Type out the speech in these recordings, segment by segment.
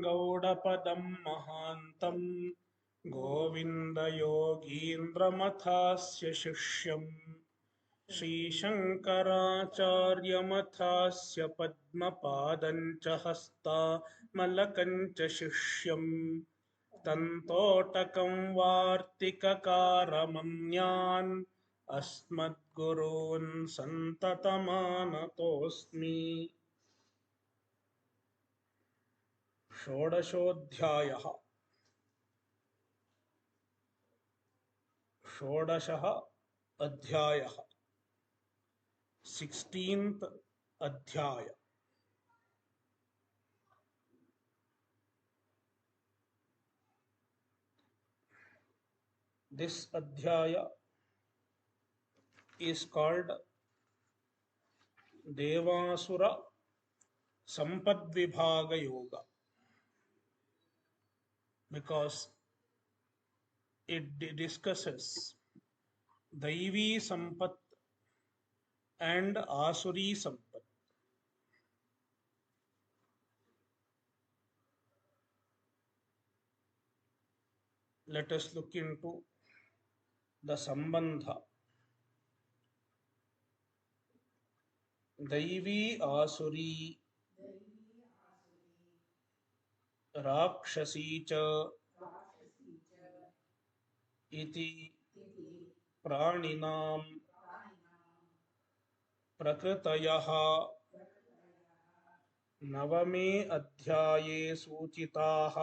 गौडपदं महान्तं गोविन्दयोगीन्द्रमथास्य शिष्यम् श्रीशङ्कराचार्यमथास्य पद्मपादं च हस्तामलकं च शिष्यम् तन्तोटकं वार्तिककारमन्यान् अस्मद्गुरून् सन्ततमानतोऽस्मि। षोडशोऽध्यायः षोडशः अध्यायः 16th अध्याय. This adhyaya is called Devasura Sampadvibhaga Yoga because it discusses Daivi Sampat and Asuri Sampat. Let us look into the Sambandha. Daivi Asuri Rakshasi cha iti प्राणिनां प्रकृतयः नवमे अध्याये सूचिताः.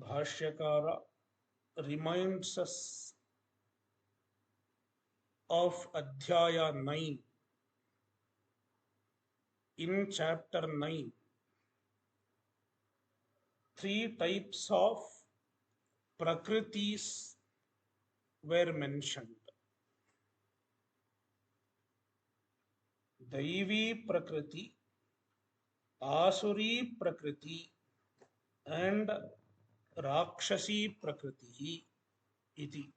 Bhashyakara reminds us of Adhyaya 9. In chapter 9, three types of prakritis were mentioned. Daivi prakriti, Asuri prakriti and Rakshasi prakriti iti.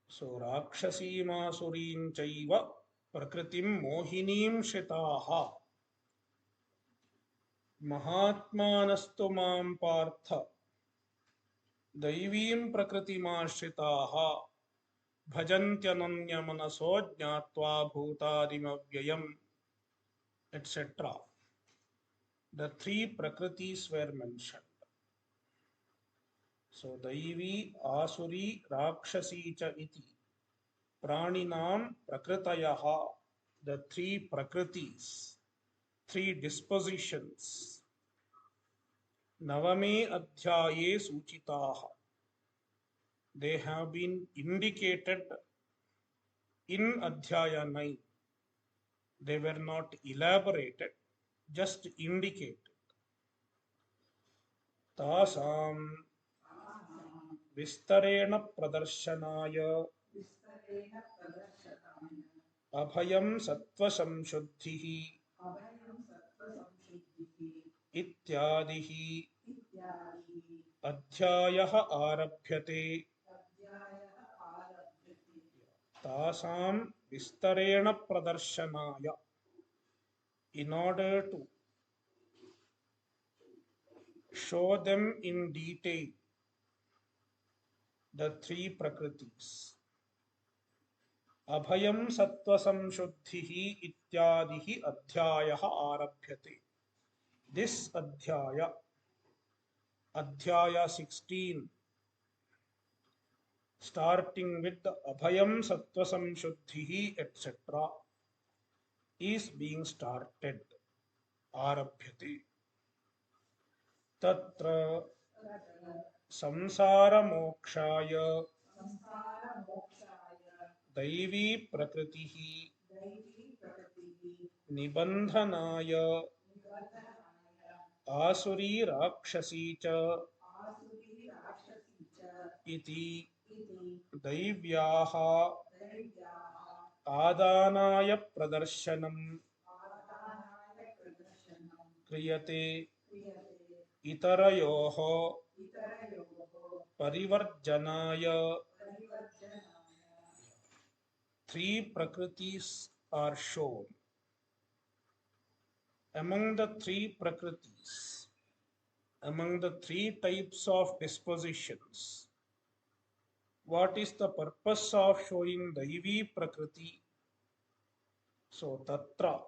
So Rakshasim Asurim chaiva prakritim mohinim shitaha Mahatmanastu mam partha Daivim prakritimashritaha bhajantyananyamanaso jnatva bhutadimavyayam, etc. The three prakritis were mentioned. So Daivi, Asuri, Rakshasi cha iti praninam prakritayaha, the three prakritis, three dispositions, Navame Adhyaye Suchitaha, they have been indicated in Adhyaya 9. They were not elaborated, just indicated. Tasam Vistarena Pradarsanaya Abhayam sattva-samsuddhih ityadihi adhyayah arabhyate. Tasam vistarena pradarsanaya, in order to show them in detail the three prakritis. Abhayam sattva-samsuddhih ityadihi adhyayah arabhyate. This adhyaya, Adhyaya 16, starting with the Abhayam sattva-samsuddhih, etc., is being started. Arabhyate. Tatra samsara mokshaya Daivi prakritihi nibandhanaya Asuri Rakshasi cha iti Daivyaha Adanaya Pradarshanam Kriyate Itarayoho Parivarjanaya three prakritis are shown. Among the three prakritis, among the three types of dispositions, what is the purpose of showing Daivi Prakriti? So, Tatra,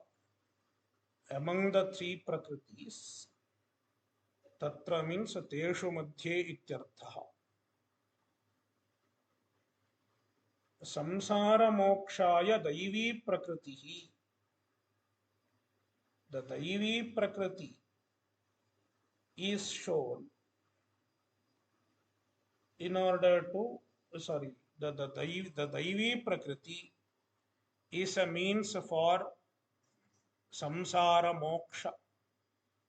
among the three Prakritis, Tatra means Teshu Madhye Ityarthaha. Samsara Mokshaya Daivi Prakriti. The Daivi Prakriti is shown in order to, the Daivi Prakriti is a means for samsara moksha,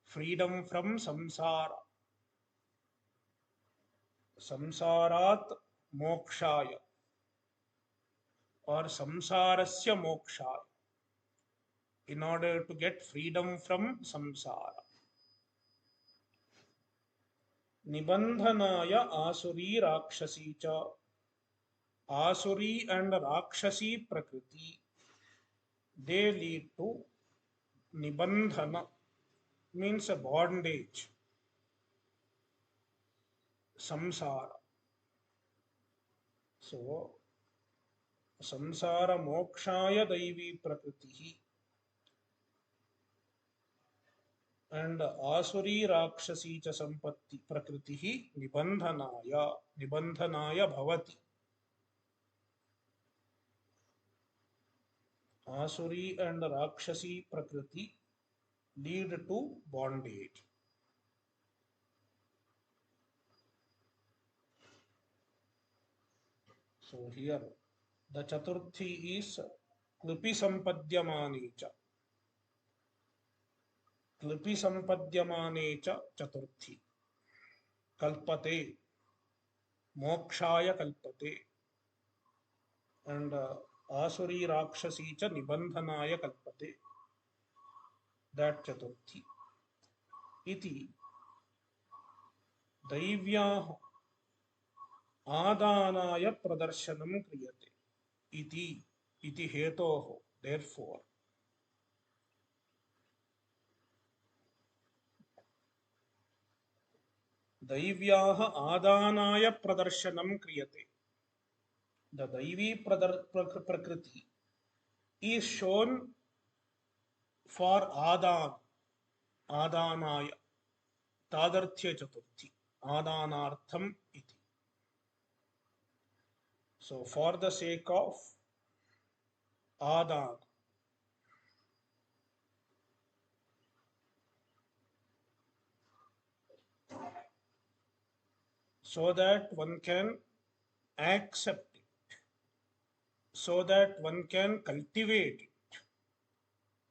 freedom from samsara, samsarat mokshaya, or samsarasya mokshaya, in order to get freedom from samsara. Nibandhanaya asuri rakshasi cha. Asuri and rakshasi prakriti, they lead to nibandhana, means a bondage, samsara. So, samsara mokshaya daivi prakriti and asuri rakshasi cha sampatti prakriti nibandhanaya bhavati. Asuri and rakshasi prakriti lead to bondage. So here the chaturthi is klipi sampadyamane cha. Klipi sampadyamane cha chaturthi. Kalpate, mokshaya kalpate. And asuri rakshasi cha nibandhanaya kalpate. That chaturthi. Iti दैव्याः आदानाय प्रदर्शनं क्रियते इति हेतोः. Therefore, दैव्याः आदानाय प्रदर्शनं क्रियते. The Daivi Prakriti is shown for Adanaya, Tadarthya Chaturthi, Adanartham iti. So, for the sake of Adan, so that one can accept it, so that one can cultivate it,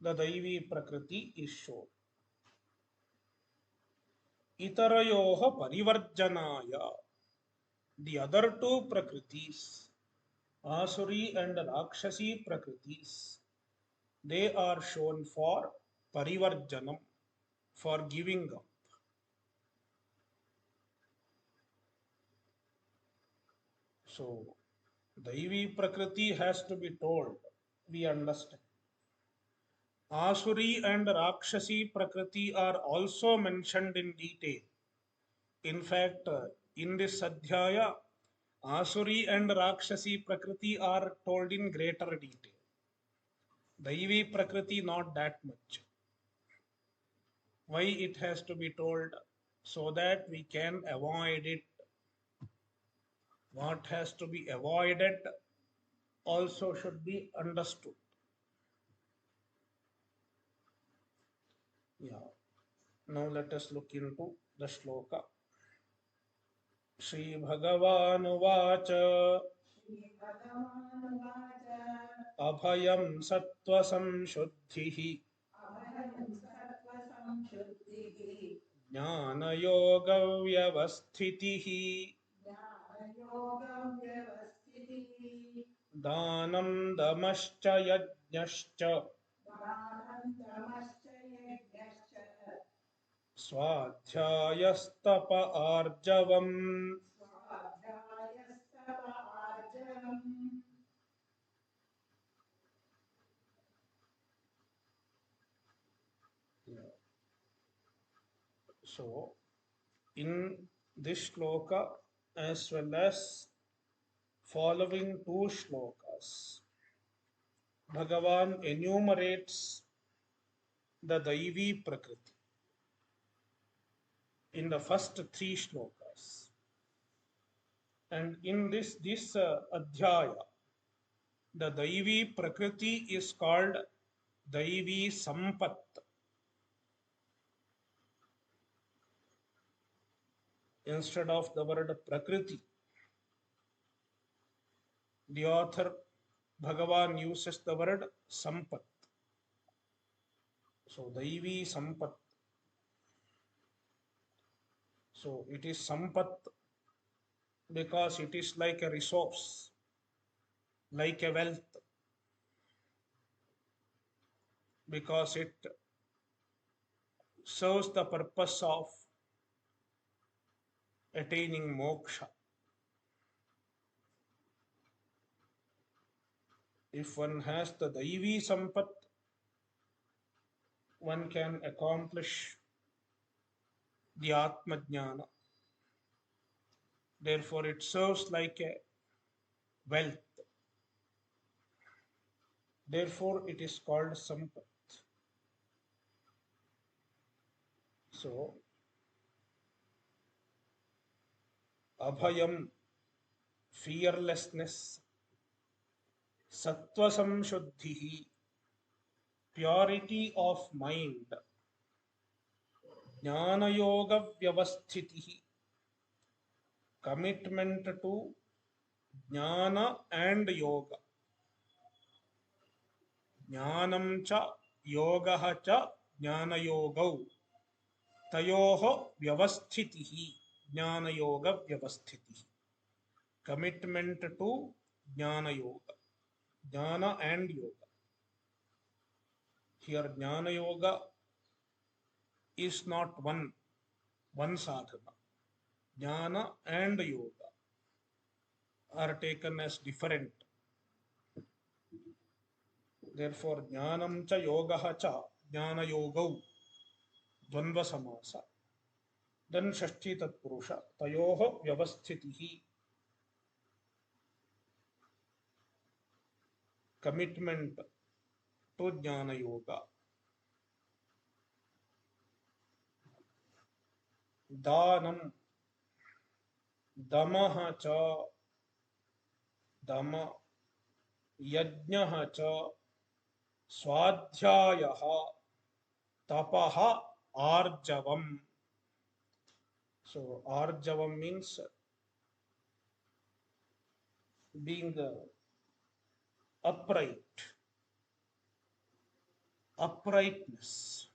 the Daivi Prakriti is shown. Itarayoha parivarjanaya, the other two Prakritis, Asuri and Rakshasi Prakritis, they are shown for parivarjanam, for giving up. So, Daivi Prakriti has to be told, we understand. Asuri and Rakshasi Prakriti are also mentioned in detail. In fact, in this Sadhyaya, Asuri and Rakshasi Prakriti are told in greater detail. Daivi Prakriti not that much. Why it has to be told? So that we can avoid it. What has to be avoided also should be understood. Yeah. Now let us look into the shloka. Shri Bhagavan Vacha Abhayam sattva-samsuddhih jnana-yoga-vyavasthitih Danam damascha yajnascha svadhyayah arjavam. So, in this shloka as well as following two shlokas, Bhagavan enumerates the Daivi Prakriti in the first three shlokas. And in this adhyaya, the Daivi Prakriti is called Daivi Sampat. Instead of the word Prakriti, the author Bhagavan uses the word Sampat. So Daivi Sampat. So it is Sampat because it is like a resource, like a wealth, because it serves the purpose of attaining moksha. If one has the Daivi Sampat, one can accomplish the Atma Jnana. Therefore, it serves like a wealth. Therefore, it is called Sampat. So, Abhayam, fearlessness, sattva-samsuddhih, purity of mind, jnana-yoga-vyavasthitih, commitment to jnana and yoga. Jnanam cha yogaha cha jnana-yogau. Tayoho vyavasthitih, jnana-yoga-vyavasthitih. Commitment to jnana-yoga. Jnana and yoga. Here jnana-yoga is not one sadhana. Jnana and yoga are taken as different. Therefore, jnanam cha yogaha cha jnana-yogau dvandva samasa. Then shashti tatpurusha tayoho vyavasthitihi. Commitment to jnana-yoga. Danam, damah cha, damah, yajnah cha, svadhyayah, tapah, arjavam. So, arjavam means being upright, uprightness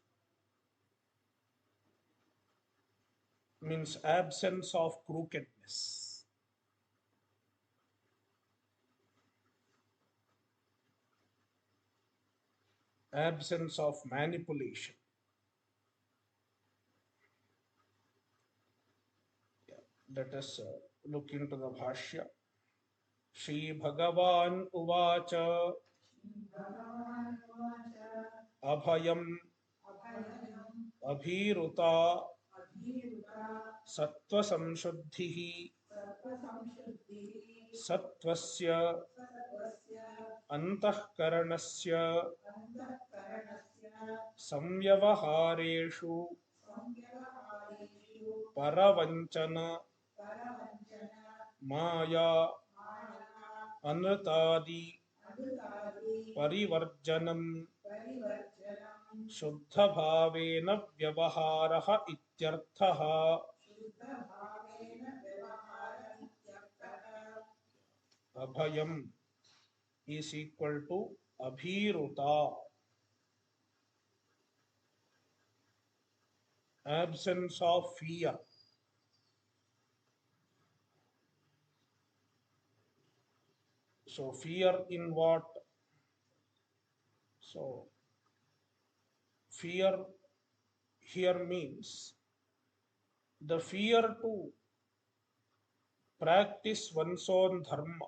means absence of crookedness. Absence of manipulation. Yeah. Let us look into the Bhashya. Shri Bhagavan Uvacha Abhayam Abhiruta sattva-samsuddhih sattvasya antahkaranasya samyavahareshu paravanchana maya anutadi parivarjanam शुद्ध भावेन व्यवहारः इत्यर्थः. Abhayam is equal to abhiruta, absence of fear. So fear in what? So fear here means the fear to practice one's own dharma.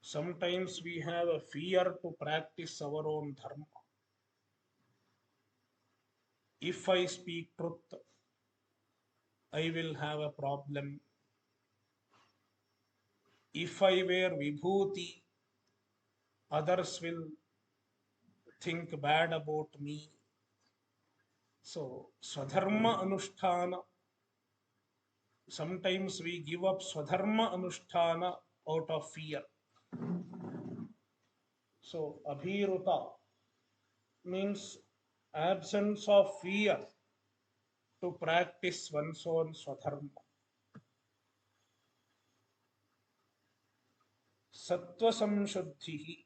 Sometimes we have a fear to practice our own dharma. If I speak truth, I will have a problem. If I wear vibhuti, others will think bad about me. So, swadharma anusthana, sometimes we give up swadharma anusthana out of fear. So, abhiruta means absence of fear to practice one's own swadharma. Sattva-samsuddhih,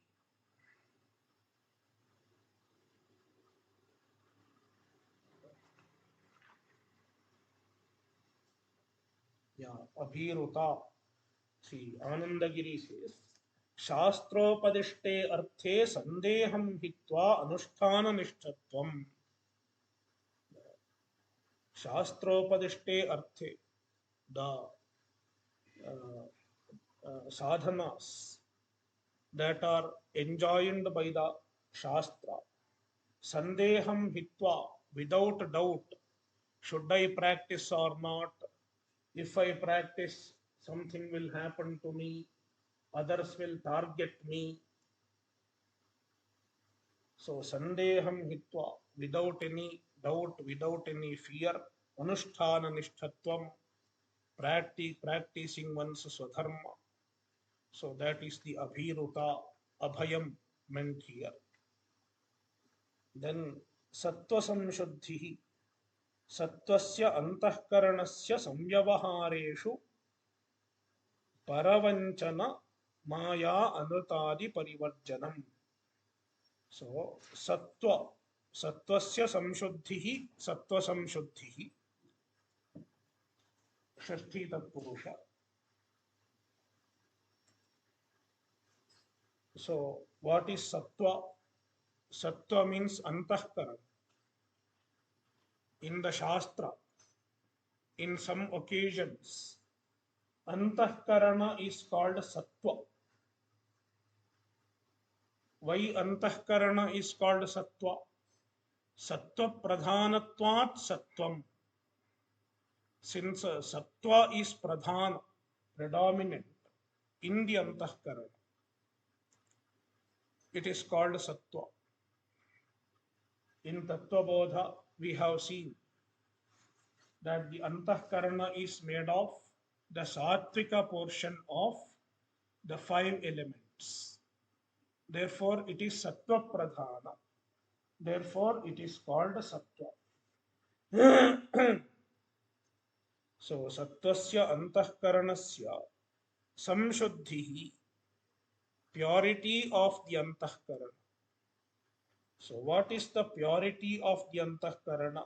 yeah, abhiruta. See, Anandagiri says, Shastropadište arthe sandeham hitva anusthana nishthatvam. Shastropadište arthe, the sadhanas that are enjoined by the Shastra. Sandeham hitva, without doubt, should I practice or not? If I practice, something will happen to me, others will target me. So, sandeham hitva, without any doubt, without any fear, anusthana nishthatvam, practicing one's swadharma. So, that is the abhiruta, abhayam meant here. Then, sattva-samsuddhih, sattvasya antahkaranasya samyavahareshu paravanchana maya anutadi parivarjanam. So, sattvasya samshuddhihi, sattva samshuddhihi, shashti tatpurusha. So, what is sattva? Sattva means antahkaran. In the Shastra, in some occasions, antahkarana is called sattva. Why antahkarana is called sattva? Sattva pradhanatvat sattvam. Since sattva is pradhana, predominant in the antahkarana, it is called sattva. In Tattva Bodha, we have seen that the antahkarana is made of the sattvika portion of the 5 elements. Therefore, it is sattva pradhana. Therefore, it is called sattva. So, sattvasya antahkaranasya samshuddhihi, purity of the antahkarana. So, what is the purity of the antahkarana?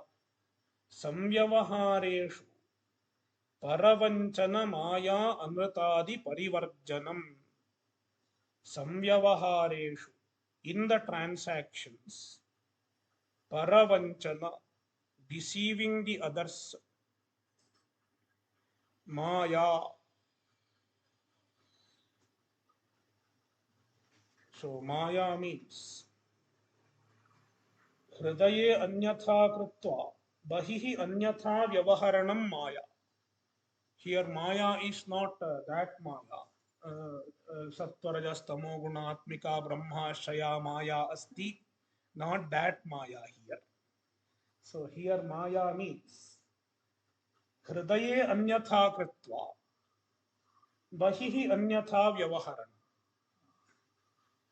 Samyavahareshu paravanchana maya amritadi parivarjanam. Samyavahareshu, in the transactions, paravanchana, deceiving the others, maya. So, maya means hridaye anyatha krutva bahihi anyatha vyavaharanam maya. Here, maya is not that maya. Sattva-rajas tamo gunatmika brahmashaya maya asti. Not that maya here. So, here maya means hridaye anyatha krutva bahihi anyatha vyavaharanam.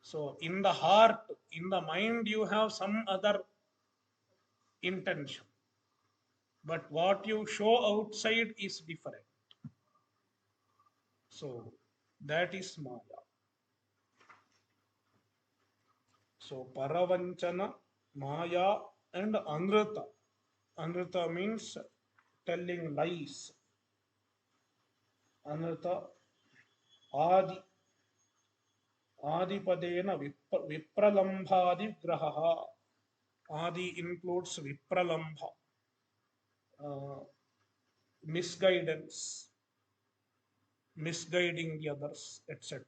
So, in the heart, in the mind, you have some other intention. But what you show outside is different. So, that is maya. So, paravanchana, maya, and anrita. Anrita means telling lies. Anrita, adi. Adipadena vipralambhadi grahaha. Adi includes vipralambha, misguidance, misguiding the others, etc.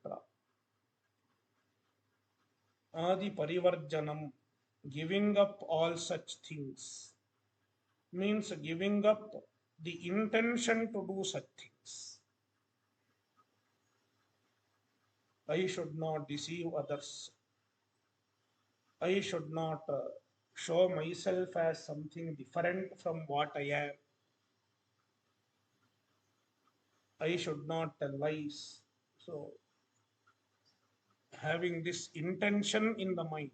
Adi parivarjanam, giving up all such things. means giving up the intention to do such things. I should not deceive others. I should not show myself as something different from what I am. I should not tell lies. So, having this intention in the mind,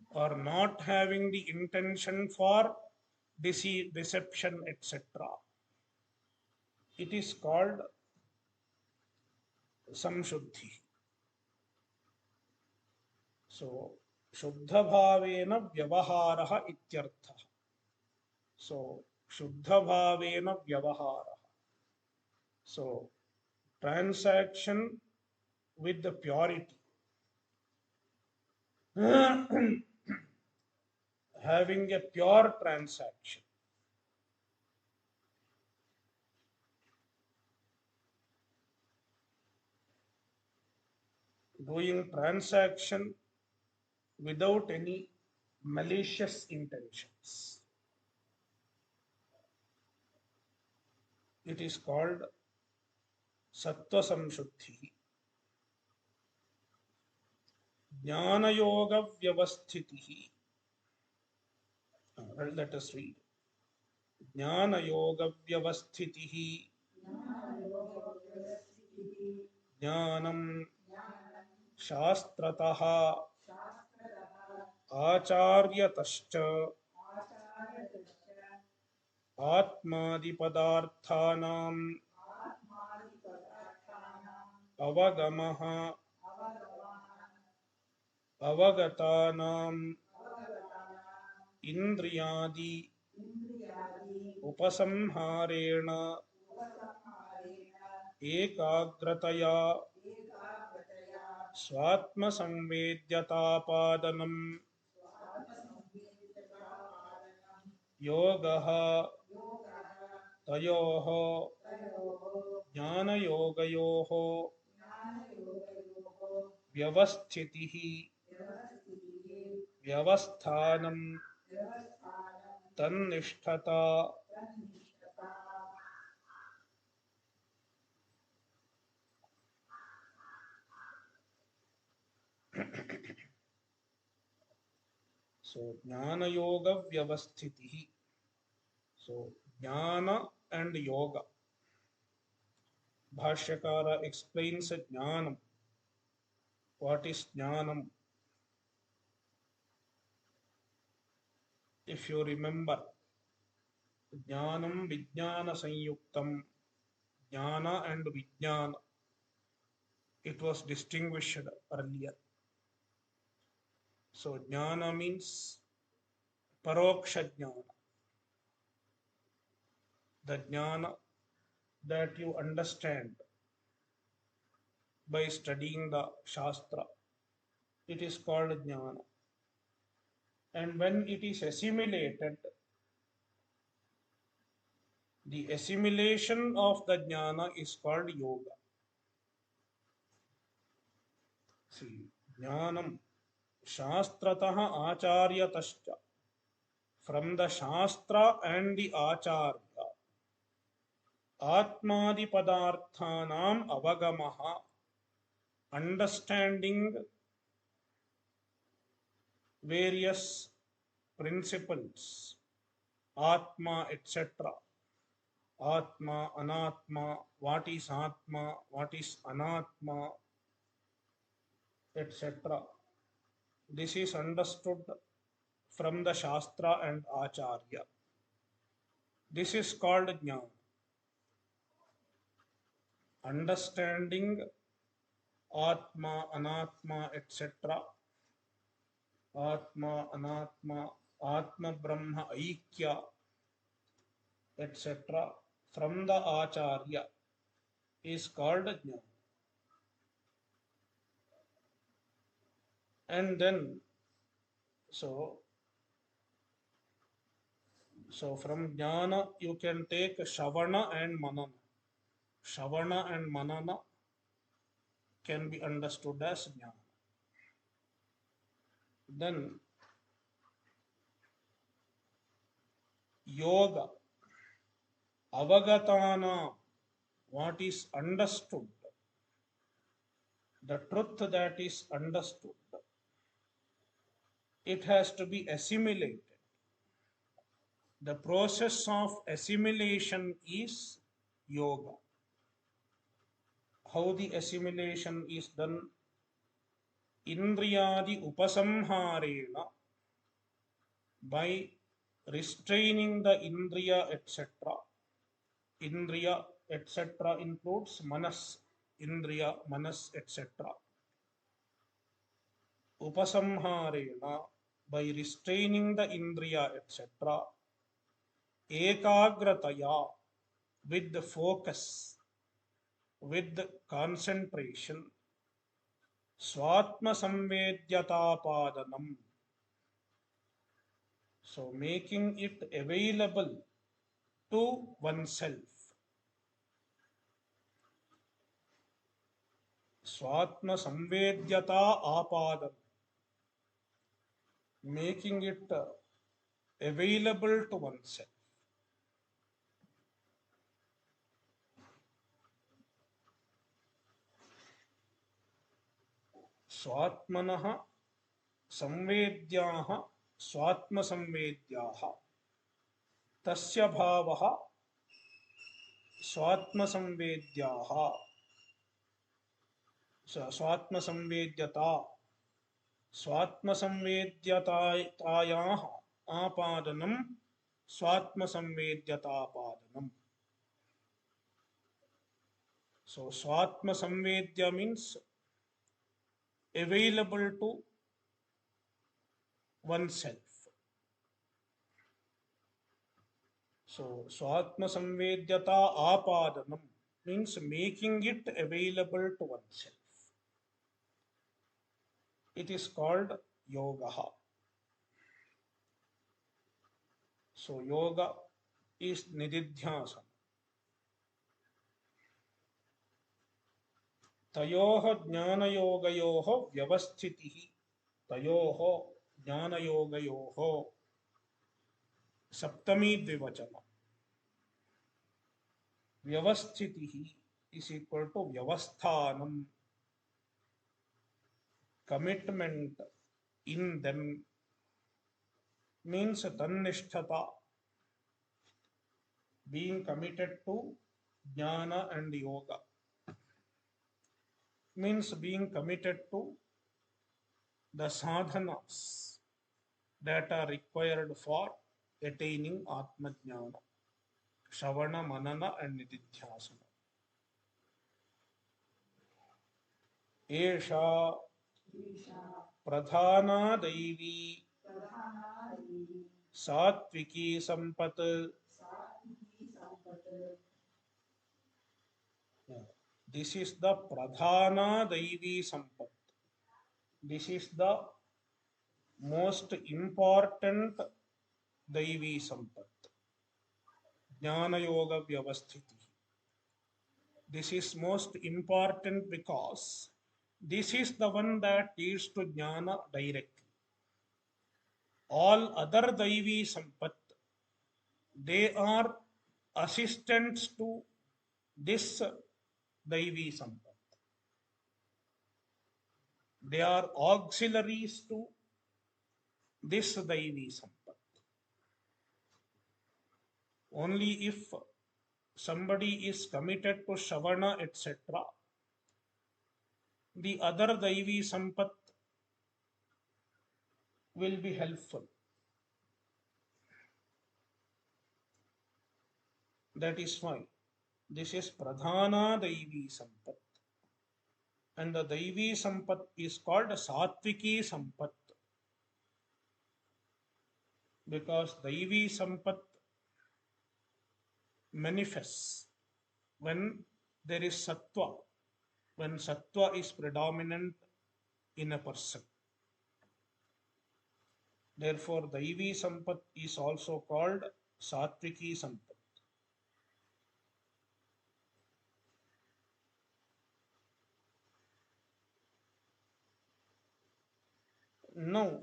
or not having the intention for deception, etc., it is called samshuddhi. So, shuddha bhavena vyavaharaha ityartha. So, shuddha bhavena vyavaharaha. So, transaction with the purity. Having a pure transaction. Doing transaction without any malicious intentions. It is called sattva-samsuddhih. Jnana-yoga-vyavasthitih. Let us read. Jnana-yoga-vyavasthitih. Jnanam shastratah acharyatascha atmadipadarthanam avagamaha avagatanam indriyadi upasamharena ekagrataya swatma samvedyatapadanam yogaha tayoho jnana-yoga-yoho vyavasthitih vyavasthanam tannishtata. So, jnana-yoga-vyavasthitih. So, jnana and yoga. Bhashyakara explains jnanam. What is jnanam? If you remember, jnanam vijnana sanyuktam, jnana and vijnana, it was distinguished earlier. So, jnana means paroksha jnana, the jnana that you understand by studying the shastra. It is called jnana. And when it is assimilated, the assimilation of the jnana is called yoga. See, jnanam shastratah acharyatascha. From the shastra and the acharya, atmadi padarthanam avagamaha, understanding various principles, atma, etc. Atma, anatma, what is atma, what is anatma, etc. This is understood from the shastra and acharya. This is called jnana. Understanding atma, anatma, etc. Atma, anatma, atma, brahma, aikya, etc. from the acharya is called jnana. And then, so from jnana you can take shravana and manana. Shravana and manana can be understood as jnana. Then yoga, avagatana, what is understood, the truth that is understood, it has to be assimilated. The process of assimilation is yoga. How the assimilation is done? Indriyadi upasamharena, by restraining the indriya, etc. Indriya, etc. includes manas, indriya, manas, etc. Upasamharena, by restraining the indriya, etc. Ekagrataya, with the focus, with the concentration. Swatma samvedyatapadanam, so making it available to oneself. Swatma samvedyata apadanam, making it available to oneself. Swatmanah संवेद्याः स्वात्मसंवेद्याः, तस्य भावः स्वात्मसंवेद्याः, स्वात्मसंवेद्यता, स्वात्मसंवेद्यतायाः आपादनं स्वात्मसंवेद्यतापादनम्. So swatmasamvedya means available to oneself. So swatmasamvedyata apadanam means making it available to oneself. It is called yoga. So yoga is nididhyasana. तयोः ज्ञानयोगयोः व्यवस्थितिः, तयोः ज्ञानयोगयोः, सप्तमी द्विवचन. व्यवस्थितिः is equal to vyavasthanam, commitment in them, means tannisthata, being committed to jnana and yoga, means being committed to the sadhanas that are required for attaining atmajnana, shravana, manana and nididhyasana. Esha pradhana daivi sattviki sampat. This is the pradhana daivi sampat. This is the most important daivi sampat. Jnana-yoga-vyavasthitih. This is most important because this is the one that leads to jnana directly. All other daivi sampat, they are assistants to this daivi sampat. They are auxiliaries to this daivi sampat. Only if somebody is committed to shravana, etc., the other daivi sampat will be helpful. That is why this is pradhana daivi sampat. And the daivi sampat is called sattviki sampat, because daivi sampat manifests when there is sattva, when sattva is predominant in a person. Therefore, daivi sampat is also called sattviki sampat. Now,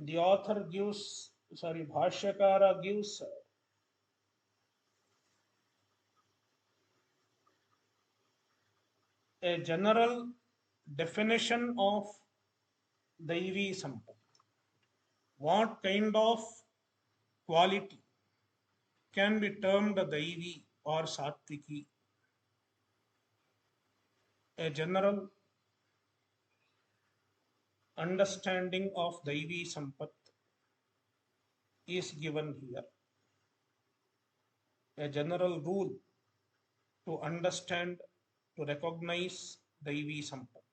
The author gives, Bhashyakara gives a general definition of Daivi Sampat. What kind of quality can be termed Daivi or Sattviki? A general understanding of Daivi Sampat is given here. A general rule to understand, to recognize Daivi Sampat.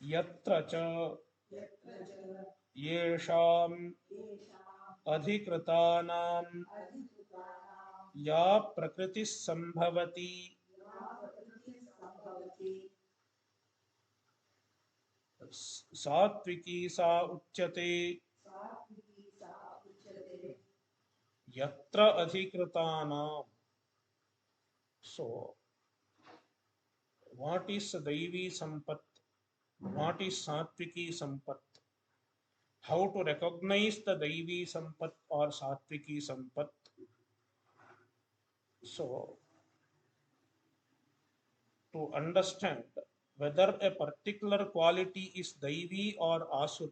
Yatra cha yesham adhikritanam ya prakriti sambhavati sattviki sa uchyate yatra adhikritanam. So, what is Daivi Sampat? What is Sattviki Sampat? How to recognize the Daivi Sampat or Sattviki Sampat? So, to understand whether a particular quality is Daivi or Asuri,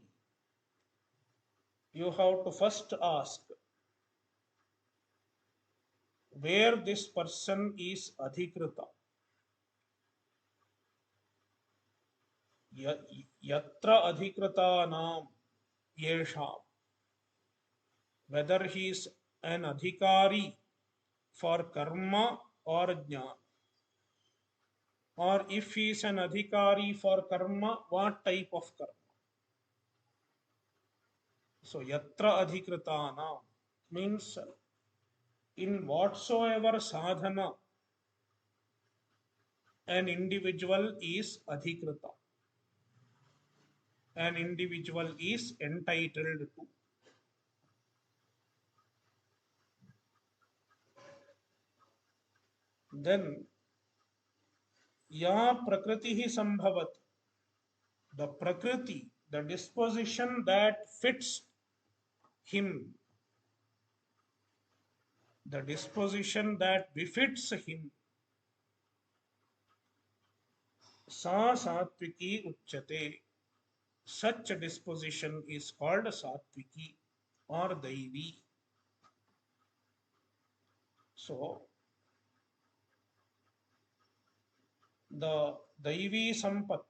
you have to first ask where this person is Adhikrita. Yatra Adhikritanam Yesham. Whether he is an Adhikari for karma or jnana. Or if he is an Adhikari for karma, what type of karma? So, Yatra Adhikritana means in whatsoever sadhana an individual is Adhikrita. An individual is entitled to. Then, Ya Prakritihi Sambhavat. The Prakriti, the disposition that fits him, the disposition that befits him, sa sattviki uchyate. Such a disposition is called sattviki or daivi. So, the daivi sampat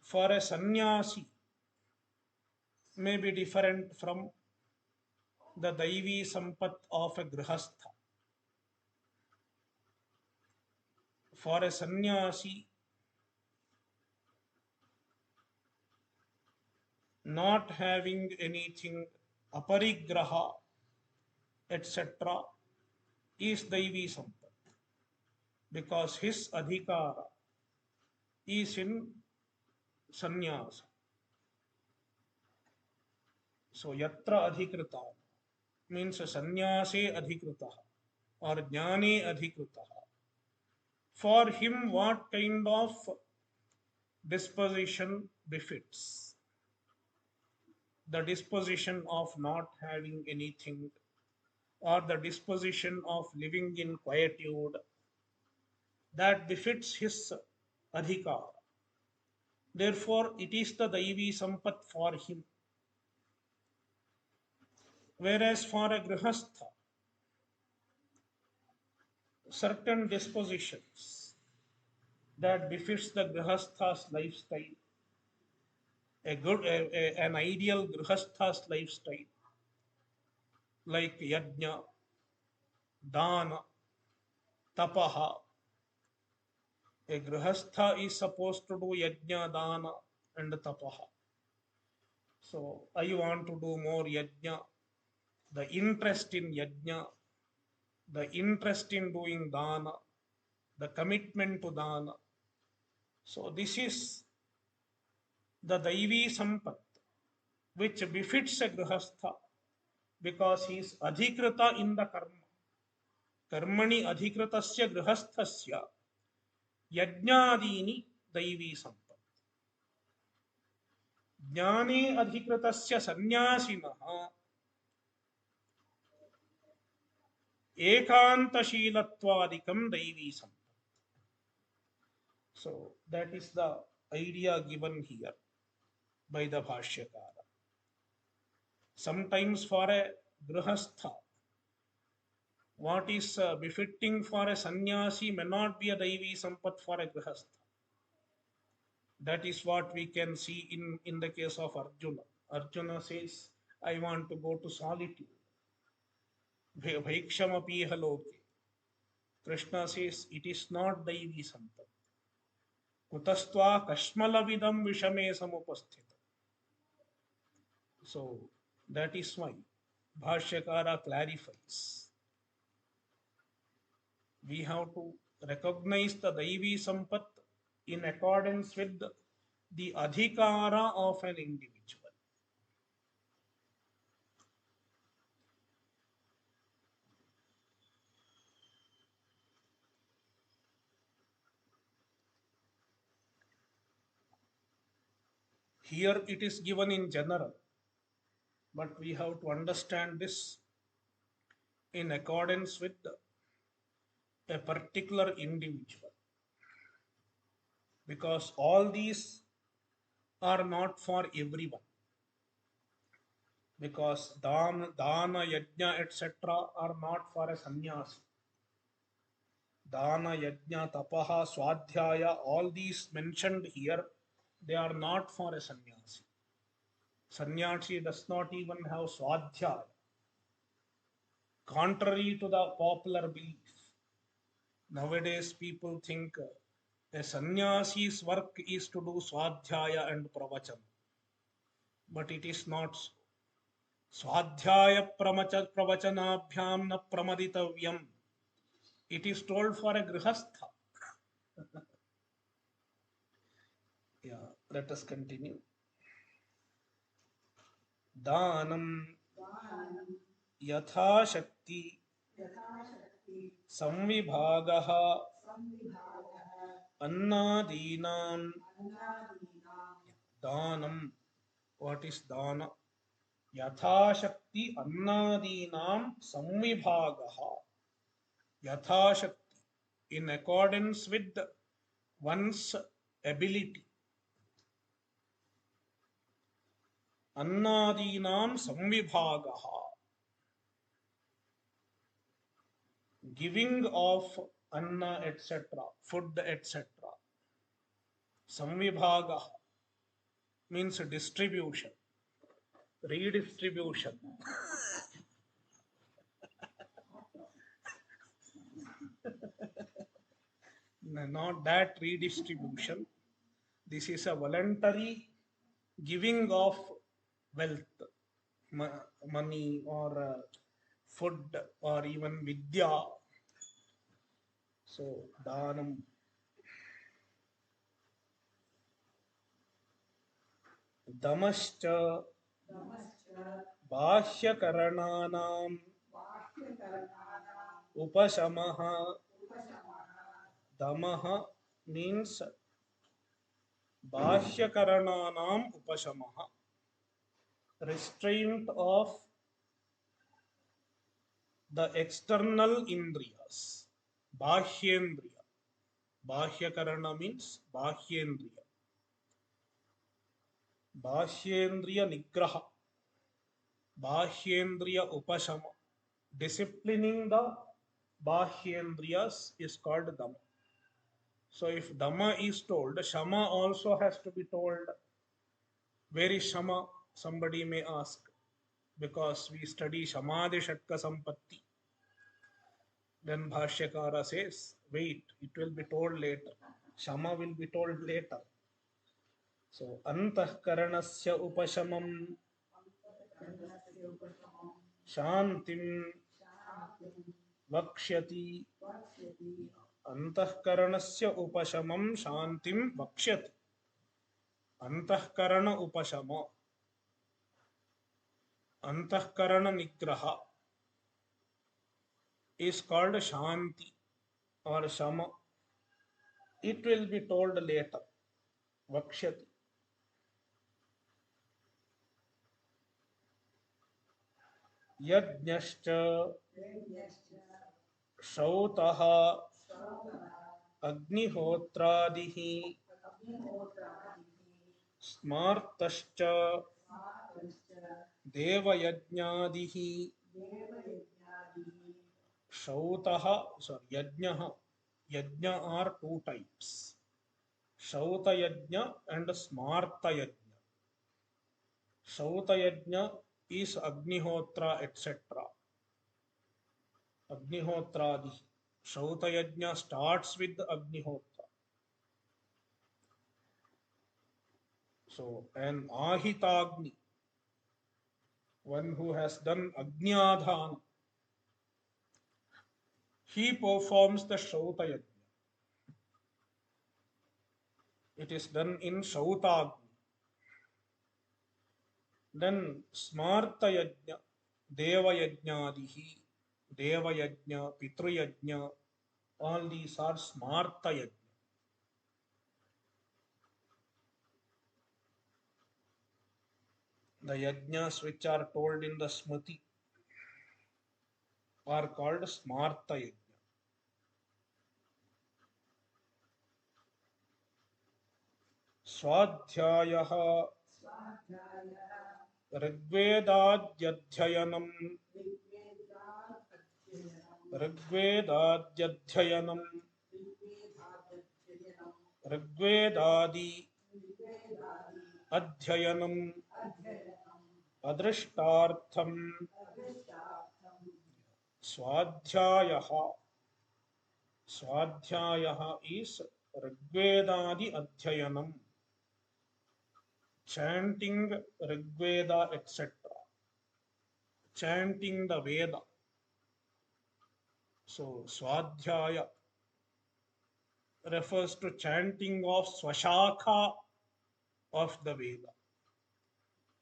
for a sannyasi may be different from the daivi sampat of a grihastha. For a sannyasi, not having anything aparigraha, etc., is daivi sampat because his adhikara is in sannyasa. So, yatra adhikrita means sannyase adhikrita or jnane adhikrita. For him, what kind of disposition befits? The disposition of not having anything, or the disposition of living in quietude, that befits his adhikar. Therefore, it is the daivi sampat for him. Whereas for a grihastha, certain dispositions that befits the grihastha's lifestyle, an ideal grihastha's lifestyle, like yajnah, dana, tapah. A grihastha is supposed to do yajna, dana, and tapah. So I want to do more yajna. The interest in yajna, the interest in doing dana, the commitment to dana. So this is the daivi sampat, which befits a grihastha because he is adhikrita in the karma. Karmani adhikritasya grihasthasya yajnadini daivi sampat. ज्ञाने अधिकृतस्य सन्यासिनः एकान्तशीलत्वादिकं दैवी सम्पत्. So that is the idea given here by the Bhashyakara. Sometimes for a grihastha, what is befitting for a sannyasi may not be a daivi sampat for a grihastha. That is what we can see in the case of Arjuna. Arjuna says, I want to go to solitude. Bhaikshamapi haloke. Krishna says, it is not daivi sampat. Kutastva kashmalavidam vishame samupasthita. So that is why Bhashyakara clarifies. We have to recognize the daivi sampat in accordance with the adhikara of an individual. Here it is given in general, but we have to understand this in accordance with a particular individual, because all these are not for everyone. Because dana, yajna, etc. are not for a sannyasi. Dana, yajna, tapah, svadhyayah, all these mentioned here, they are not for a sannyasi. Sannyasi does not even have svadhyayah. Contrary to the popular belief, nowadays people think a sannyasi's work is to do svadhyaya and pravachan. But it is not so. Svadhyaya pravachanabhyam na pramaditavyam. It is told for a grihastha. Yeah, let us continue. Danam yatha shakti samvibhagah annadinam. Danam. What is dana? Yatha shakti annadinam samvibhagah. Yatha shakti, in accordance with one's ability. Annadinam samvibhagah. Giving of anna, etc., food, etc. Samvibhagah means distribution, redistribution. Not that redistribution. This is a voluntary giving of wealth, money, or food, or even vidya. So, danam. Damascha bhashya-karananam upashamaha. Damah means bhashya-karananam upashamaha. Restraint of the external indriyas. Bhashyendriya. Bhashya-karana means bhashyendriya. Bhashyendriya nigraha. Bhashyendriya upashama. Disciplining the bhashyendriyas is called dhamma. So if dhamma is told, shama also has to be told. Where is shama? Somebody may ask. Because we study shamadhi shatka sampatti. Then Bhashyakara says, wait, it will be told later. Shama will be told later. So, antahkaranasya upashamam shantim vakshyati. Antahkaranasya upashamam shantim vakshyati. Antahkarana upashama. Antahkarana nigraha is called shanti or shama. It will be told later. Vakshyati. yajnascha shautah agnihotradihi smartascha devayajnadihi shautah. Sorry, yajnah. Yajna are two types: shauta yajna and smarta yajna. Shauta yajna is Agnihotra, etc. Agnihotradi. Shauta yajna starts with the Agnihotra. So, an Ahitagni, one who has done Agnyadhana, he performs the Shauta yajna. It is done in Shautagni. Then Smarta yajna, Deva yajnadihi, Deva yajna, Pitru yajna, all these are Smarta yajna. The yajnas which are told in the Smrti are called Smarta yajna. Svadhyayah Rig-vedadyadhyayanam Rig-vedadyadhyayanam Rig-vedadi adhyayanam adrishtartham svadhyayah. Svadhyayah is Rig-vedadi adhyayanam, chanting Rig-veda, etc. Chanting the Veda. So, Swadhyaya refers to chanting of Swashakha of the Veda.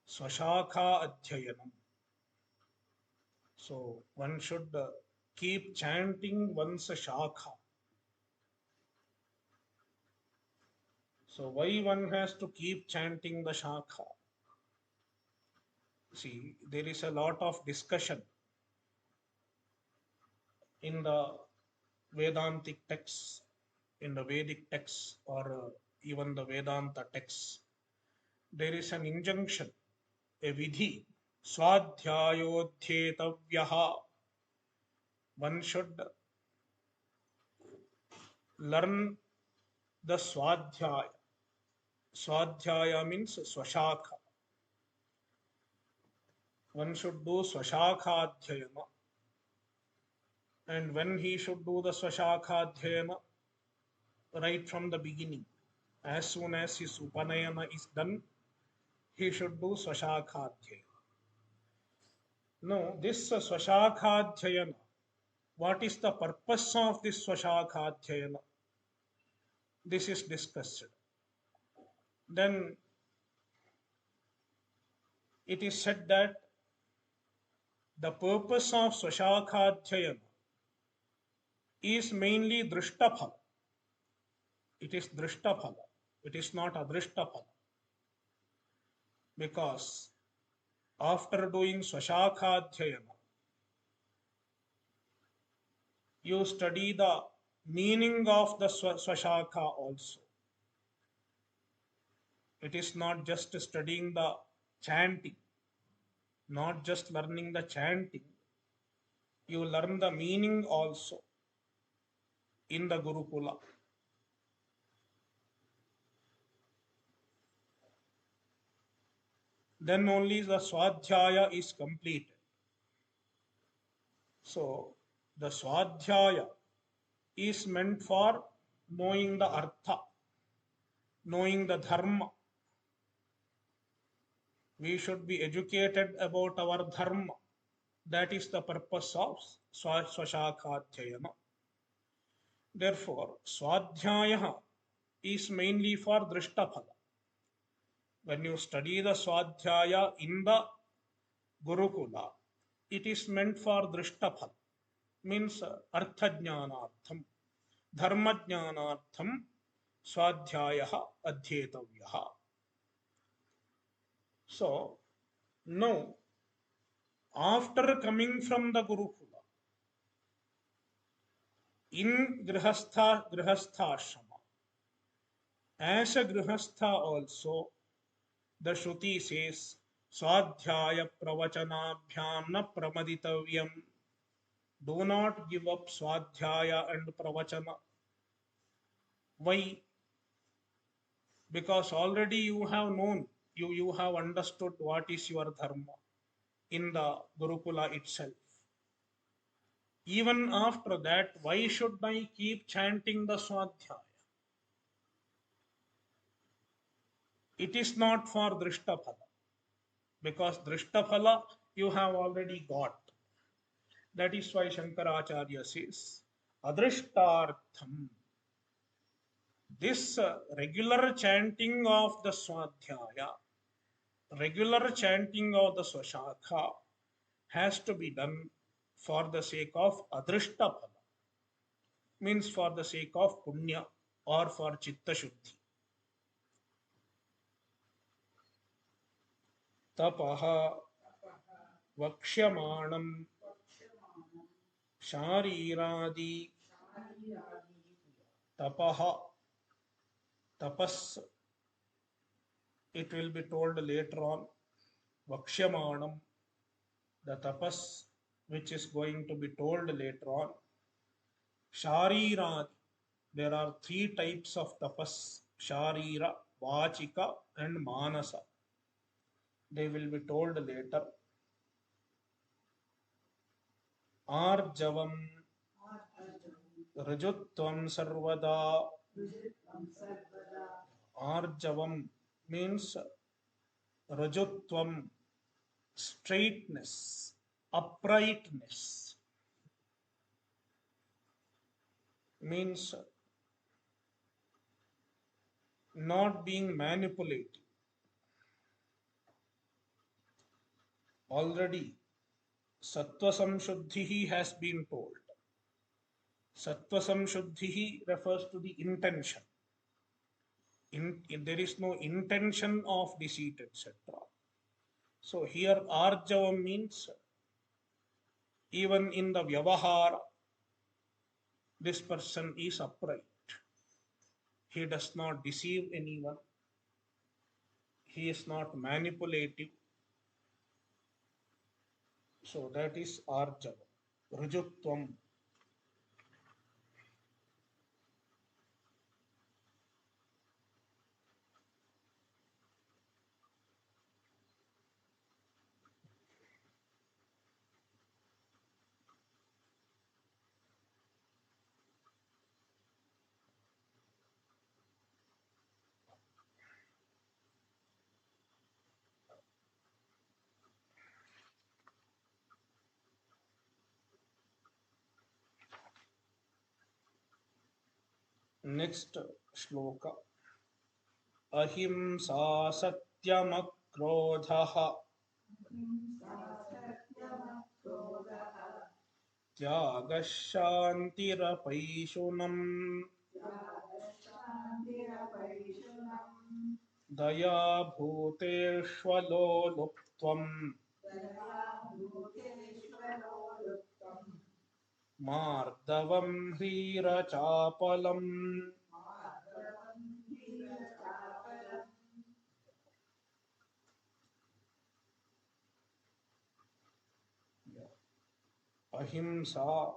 Swashakha Adhyayanam. So, one should keep chanting one's Shakha. So, why one has to keep chanting the Shakha? See, there is a lot of discussion in the Vedantic texts, in the Vedic texts, or even the Vedanta texts. There is an injunction, a vidhi, svadhyayodhyetavyaha. One should learn the swadhyaya. Swadhyaya means swashakha. One should do swashakha adhyayana. And when he should do the swashakha adhyayana? Right from the beginning. As soon as his upanayana is done, he should do swashakha adhyayana. No, this swashakha adhyayana, what is the purpose of this swashakha adhyayana? This is discussed. Then it is said that the purpose of swashakha adhyayana is mainly drishtaphala. It is drishtaphala. It is not adrishtaphala. Because after doing swashakha adhyayana, you study the meaning of the swashakha also. It is not just studying the chanting, not just learning the chanting. You learn the meaning also in the Gurukula. Then only the swadhyaya is completed. So, the swadhyaya is meant for knowing the artha, knowing the dharma. We should be educated about our dharma. That is the purpose of swashakha-adhyayana. Therefore, swadhyaya is mainly for drishtaphala. When you study the swadhyaya in the Gurukula, it is meant for drishtaphala, means arthajnanartham, dharmajnanartham swadhyaya adhyetavyaha. So, now After coming from the Gurukula, in Grihastha as a Grihastha also, the Shruti says, Swadhyaya pravachanabhyam na pramaditavyam. Do not give up Swadhyaya and Pravachana. Why? Because already you have known, you have understood what is your dharma in the Gurukula itself. Even after that, why should I keep chanting the Swadhyaya? It is not for Drishtaphala, because Drishtaphala you have already got. That is why Shankaracharya says, Adrishtartham. This regular chanting of the Swadhyaya, regular chanting of the Swashakha has to be done for the sake of Adrishtaphala, means for the sake of Punya or for Chitta Shuddhi. Tapaha Vakshamanam Shariradi Tapaha. Tapas, it will be told later on. Vakshamanam, the tapas which is going to be told later on. Shariradi, there are three types of tapas: Sharira, Vachika, and Manasa. They will be told later. Arjavam, Rajutvam Sarvada. Arjavam means Rajutvam, straightness, uprightness. Means not being manipulated. Already sattva-samsuddhih has been told. Sattva-samsuddhih refers to the intention. There is no intention of deceit, etc. So here arjavam means even in the vyavahara, this person is upright. He does not deceive anyone. He is not manipulative. So that is arjavam. Rujutvam. Next shloka. Ahimsa satyam-akrodhah tyagah-shantir-apaishunam daya-bhuteshvalo-luptvam mardavam hrira-chapalam. Ahimsa,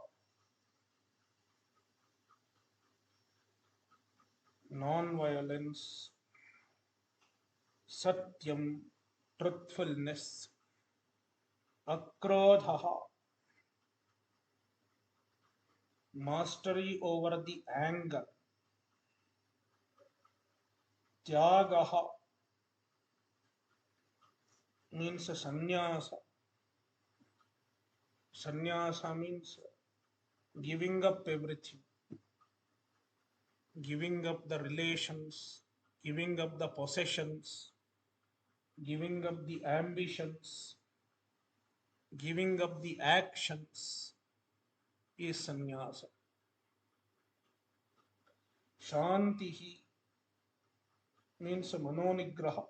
non-violence. Satyam, truthfulness. Akrodhaha, mastery over the anger. Tyagaha means sannyasa. Sannyasa means giving up everything, giving up the relations, giving up the possessions, giving up the ambitions, giving up the actions is sannyasa. Shantihi means manonigraha.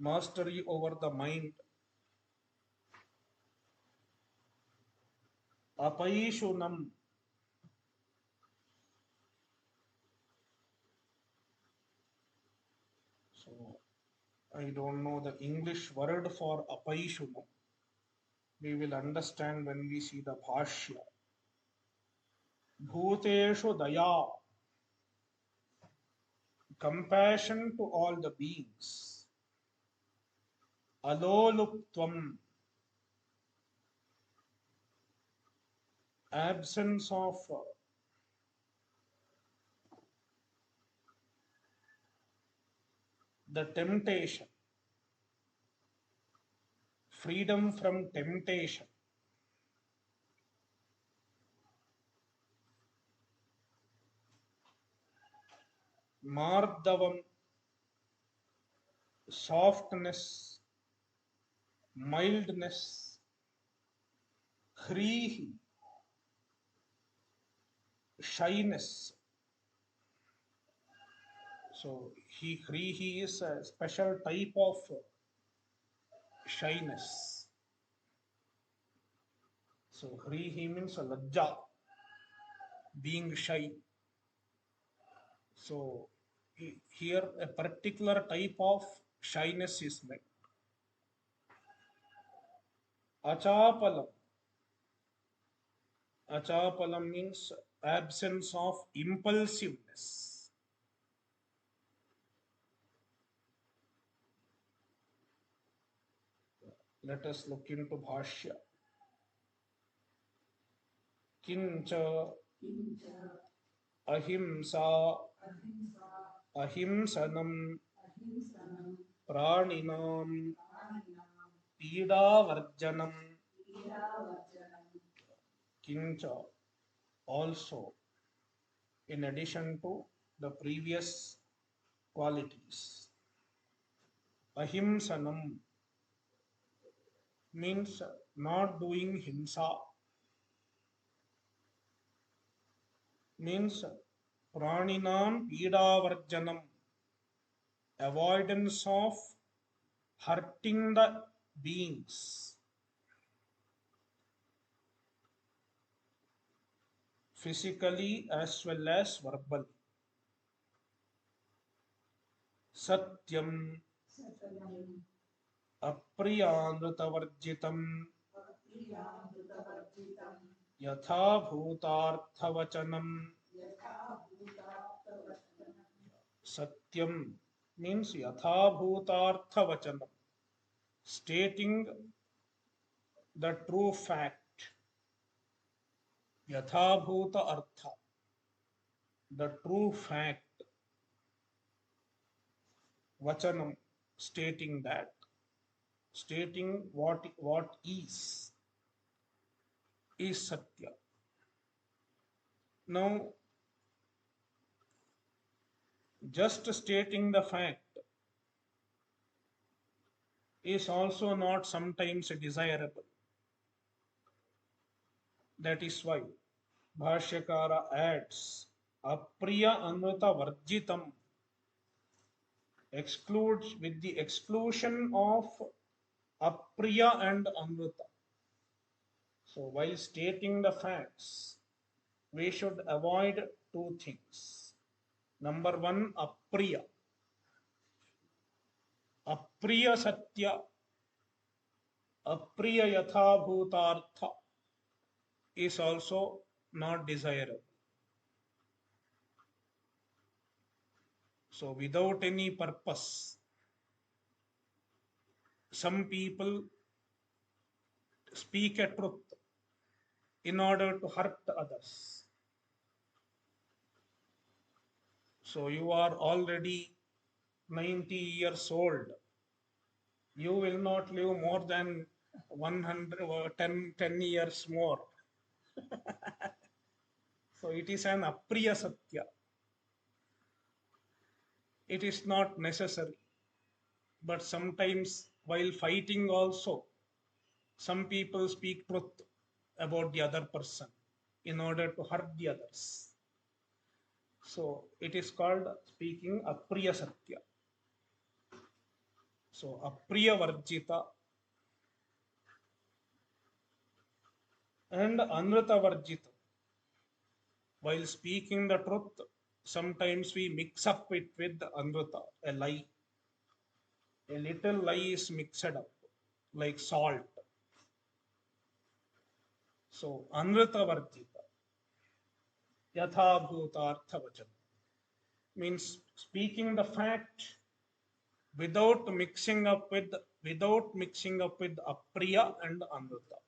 mastery over the mind. Apaishunam. So I don't know the English word for apaishunam. We will understand when we see the Bhashya. Bhuteshu daya. Compassion to all the beings. Aloluptvam. Absence of the temptation. Freedom from temptation. Mardavam. Softness. Mildness. Hrihi. Shyness. So he is a special type of shyness. So he means a lajja, being shy. So here a particular type of shyness is meant. Achapalam. Achapalam means absence of impulsiveness. Let us look into Bhashya. Kincha ahimsa ahimsanam praninam pidavarjanam. Kincha, also, in addition to the previous qualities. Ahimsanam means not doing himsa, means praninam pidavarjanam, avoidance of hurting the beings, physically as well as verbally. Satyam apriyanrutavarjitam yatha bhutarthavachanam. Satyam means yatha bhutarthavachanam, stating the true fact. Yatha bhuta artha, the true fact. Vachanam, stating that, stating what is Satya. Now, just stating the fact is also not sometimes desirable. That is why Bhashyakara adds apriya anvrita varjitam, excludes, with the exclusion of apriya and anvrita. So while stating the facts, we should avoid two things. Number one, apriya. Apriya satya, apriya yatha bhutartha is also not desirable. So without any purpose, some people speak a truth in order to hurt others. So you are already 90 years old. You will not live more than 100 or 10 years more. So it is an apriya satya. It is not necessary. But sometimes while fighting also, some people speak truth about the other person in order to hurt the others. So it is called speaking apriya satya. So apriya varjita and anrita varjita. While speaking the truth, sometimes we mix up it with anrita, a lie. A little lie is mixed up like salt. So anrita varjita, yatha bhutartha vachana, means speaking the fact without mixing up with apriya and anrita.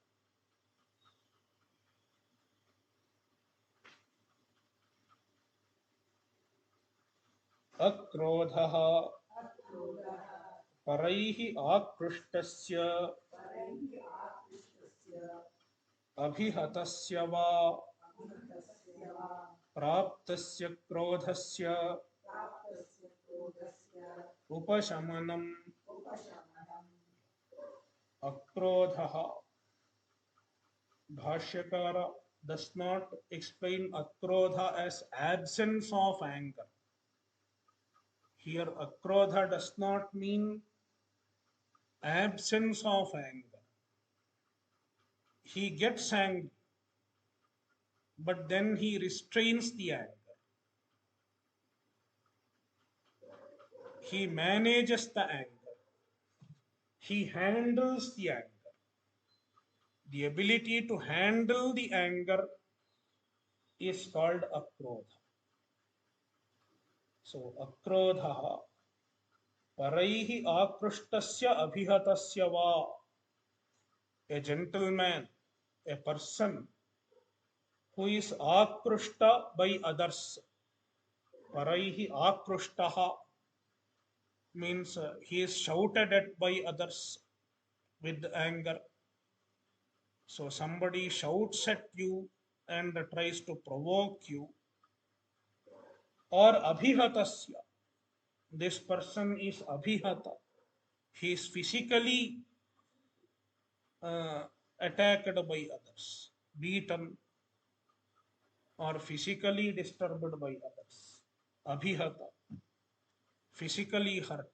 अक्रोधः परैः आकृष्टस्य अभिहतस्य वा प्राप्तस्य क्रोधस्य उपशमनम्. अक्रोधः, Bhashyakara does not explain akrodha as absence of anger. Here akrodha does not mean absence of anger. He gets angry, but then he restrains the anger. He manages the anger. He handles the anger. The ability to handle the anger is called akrodha. So akrodha paraihi akrishtasya abhihatasya va. A gentleman, a person who is akrushta by others. Paraihi akrushtaha means he is shouted at by others with anger. So somebody shouts at you and tries to provoke you. Or abhihatasya. This person is abhihata. He is physically attacked by others, beaten or physically disturbed by others. Abhihata, physically hurt.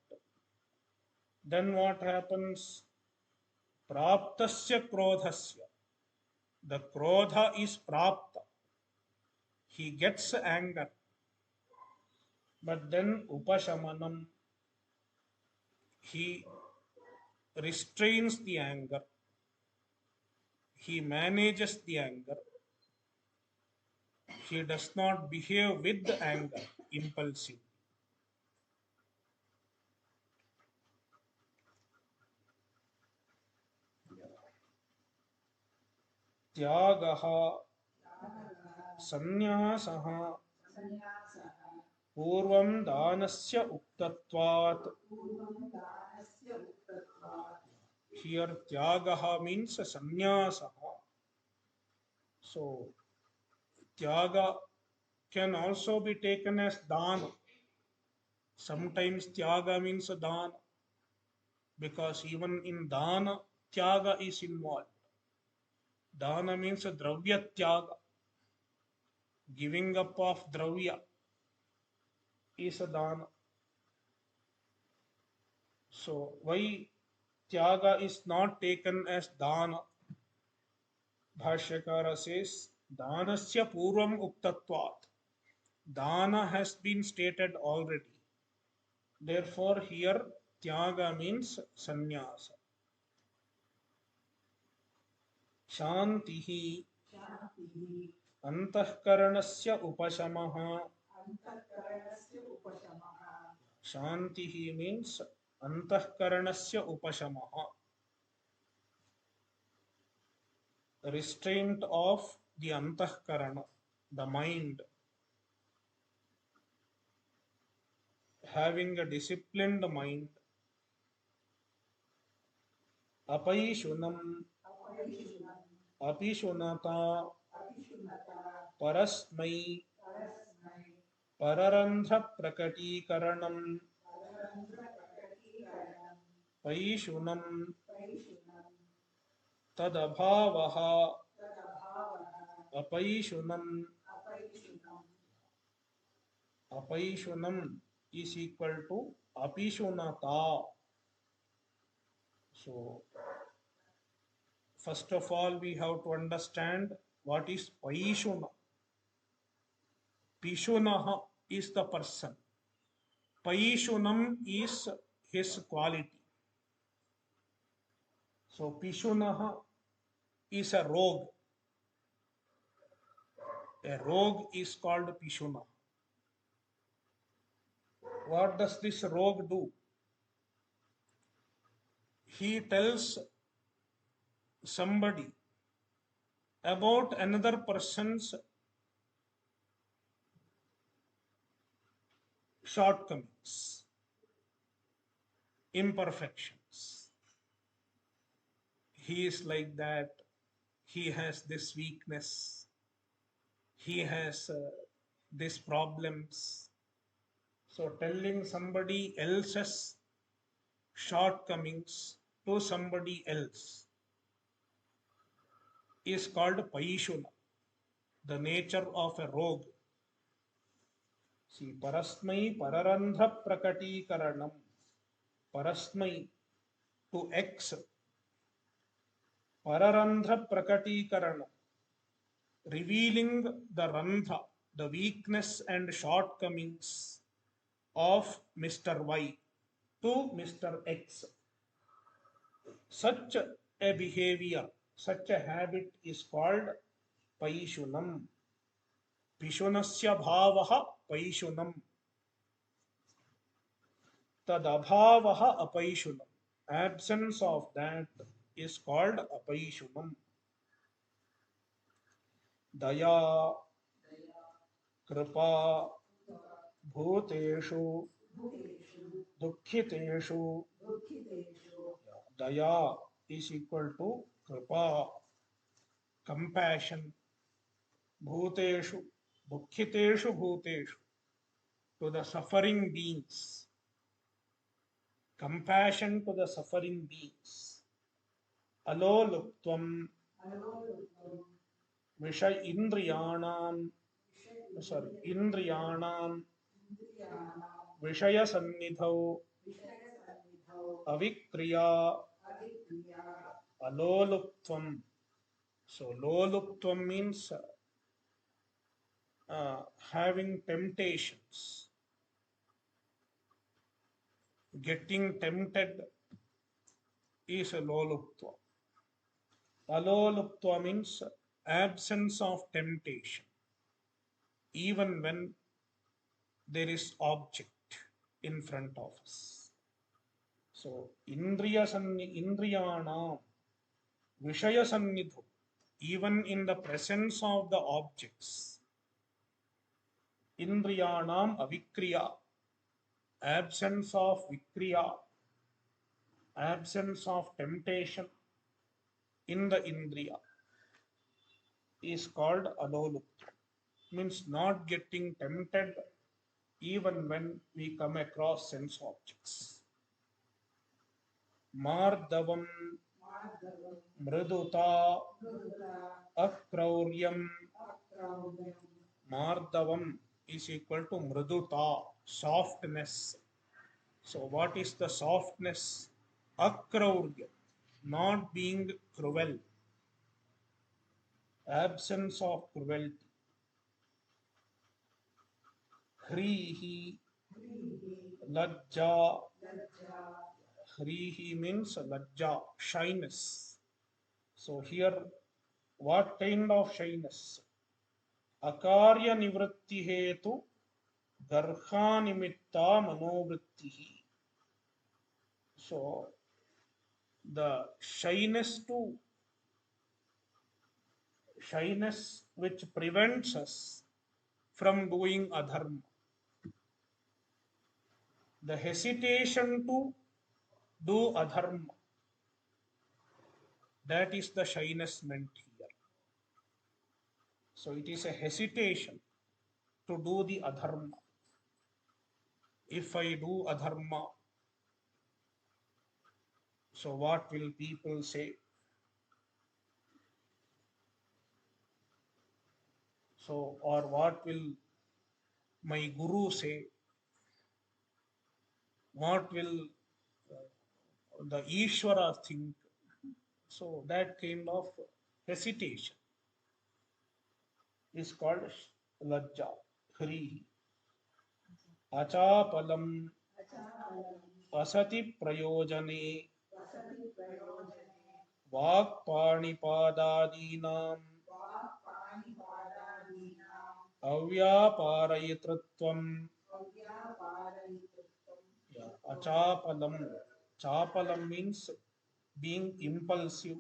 Then what happens? Praptasya krodhasya. The krodha is prapta. He gets anger. But then upashamanam. He restrains the anger. He manages the anger. He does not behave with the anger, impulsive. Tyagaha sannyasah पूर्वं दानस्य उक्तत्वात्. Here tyagaha means sannyasah. So tyaga can also be taken as dana. Sometimes tyaga means dana because even in dana tyaga is involved. Dana means dravya tyaga. Giving up of dravya is a dana. So why tyaga is not taken as dana? Bhashyakara says danasya purvam uktatvat. Dana has been stated already. Therefore here tyaga means sannyasa. Shantihi antahkaranasya upashamaha. Shantihi means antahkaranasya upashamaha. Restraint of the antahkarana, the mind. Having a disciplined mind. Apaishunam, apishunata, parasmai, pararandha prakatikaranam, paishunam, tadabhavaha, apaishunam. Apaishunam is equal to apishunata. So, first of all, we have to understand what is Paishuna. Pishunaha is the person. Paishunam is his quality. So, Pishunaha is a rogue. A rogue is called Pishuna. What does this rogue do? He tells somebody about another person's shortcomings, imperfections. He is like that. He has this weakness. He has these problems. So, telling somebody else's shortcomings to somebody else is called Paishuna, the nature of a rogue. See, Parasmai Pararandha Prakatikaranam. Parasmai to X. Pararandha Prakatikaranam. Revealing the Randha, the weakness and shortcomings of Mr. Y to Mr. X. Such a behavior, such a habit is called Paishunam. Pishunasya bhavaha Paishunam. Tadabhavaha Apaishunam. Absence of that is called Apaishunam. Daya, Kripa, Bhuteshu, Dukkhiteshu. Daya is equal to Kripa, compassion. Bhuteshu, Dukkhiteshu Bhuteshu, to the suffering beings. Compassion to the suffering beings. Aloluptvam, Vishay Indriyanam, Indriyanam, Vishaya Sannidhau, Avikriya, Aloluptvam. So, loluptvam means having temptations, getting tempted is a loluptva. Aloluptva means absence of temptation, even when there is object in front of us. So, Indriyanam, Vishaya Sannidhu, even in the presence of the objects. Indriyanam Avikriya, absence of Vikriya, absence of temptation in the Indriya is called Alolupta. Means not getting tempted even when we come across sense objects. Mardavam, Mriduta, Akrauryam. Mardavam is equal to Mriduta, softness. So, what is the softness? Akraurya, not being cruel, absence of cruelty. Hrihi, Lajja. Hrihi means Lajja, shyness. So, here, what kind of shyness? Akarya nivritti hetu garha nimitta manovrittihi. So, the shyness which prevents us from doing adharma, the hesitation to do adharma, that is the shyness meant here. So it is a hesitation to do the adharma. If I do adharma, so what will people say? So, or what will my guru say? What will the Ishvara think. So that kind of hesitation is called lajja, hri. Achapalam asati prayojane vakpanipadadinam avyaparayitrutvam. Yeah, achapalam. Chapalam means being impulsive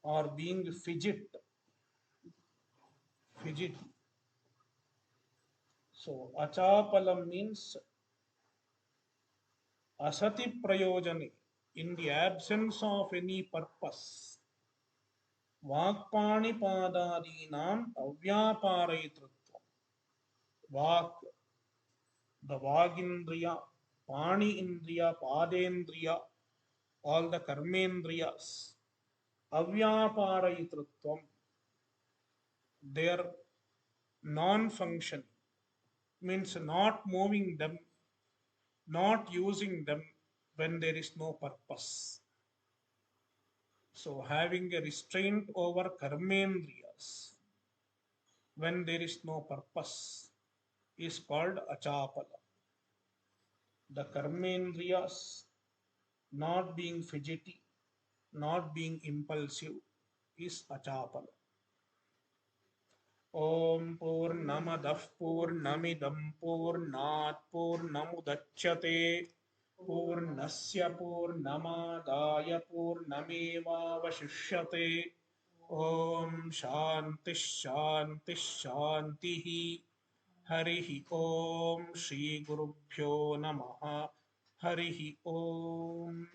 or being fidgety. So achapalam means asati prayojane, in the absence of any purpose. Vakpani padadinam avyaparayitrutvam. Vak, the Vagindriya, Pani Indriya, Padendriya, all the Karmendriyas, Avyaparayitrutvam, their non-function means not moving them, not using them when there is no purpose. So having a restraint over Karmendriyas when there is no purpose is called Achapala. The Karmendriyas not being fidgety, not being impulsive is Achapala. Om Purnamadah Purnamidam Purnat Purnamudachyate Purnasya Purnamadaya Purnamevavashishyate. Om Shanti Shanti Shantihi. Harihi Om Shri Gurubhyo Namaha. Harihi Om.